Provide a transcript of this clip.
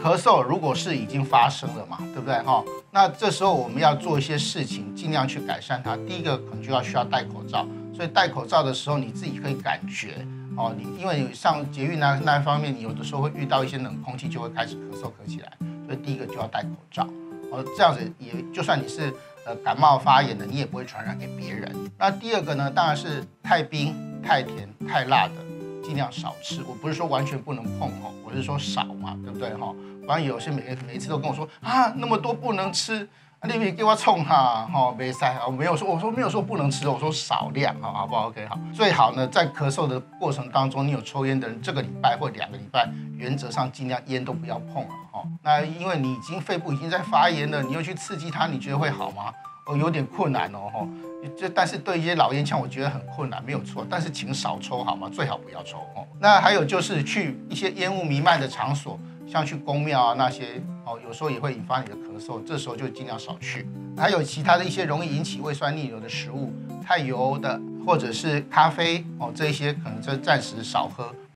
咳嗽如果是已经发生了嘛，对不对哈？那这时候我们要做一些事情，尽量去改善它。第一个可能就需要戴口罩，所以戴口罩的时候你自己可以感觉哦，因为你上捷运那方面，你有的时候会遇到一些冷空气，就会开始咳起来，所以第一个就要戴口罩。这样子也就算你是感冒发炎的，你也不会传染给别人。那第二个呢，当然是太冰、太甜、太辣的，尽量少吃。我不是说完全不能碰哦，我是说少嘛，对不对哈？不然有些每次都跟我说啊，那么多不能吃，你别给我冲哈，没塞，我没有说不能吃，我说少量哈，好不好 ？OK 好，最好呢在咳嗽的过程当中，你有抽烟的人，这个礼拜或2个礼拜，原则上尽量烟都不要碰了哈。那因为你肺部已经在发炎了，你又去刺激它，你觉得会好吗？有点困难哦哈。但是对一些老烟枪，我觉得很困难，没有错。但是请少抽好吗？最好不要抽哦。那还有就是去一些烟雾弥漫的场所，像去公庙啊那些哦，有时候也会引发你的咳嗽，这时候就尽量少去。还有其他的一些容易引起胃酸逆流的食物，太油的或者是咖啡哦，这一些可能就暂时少喝。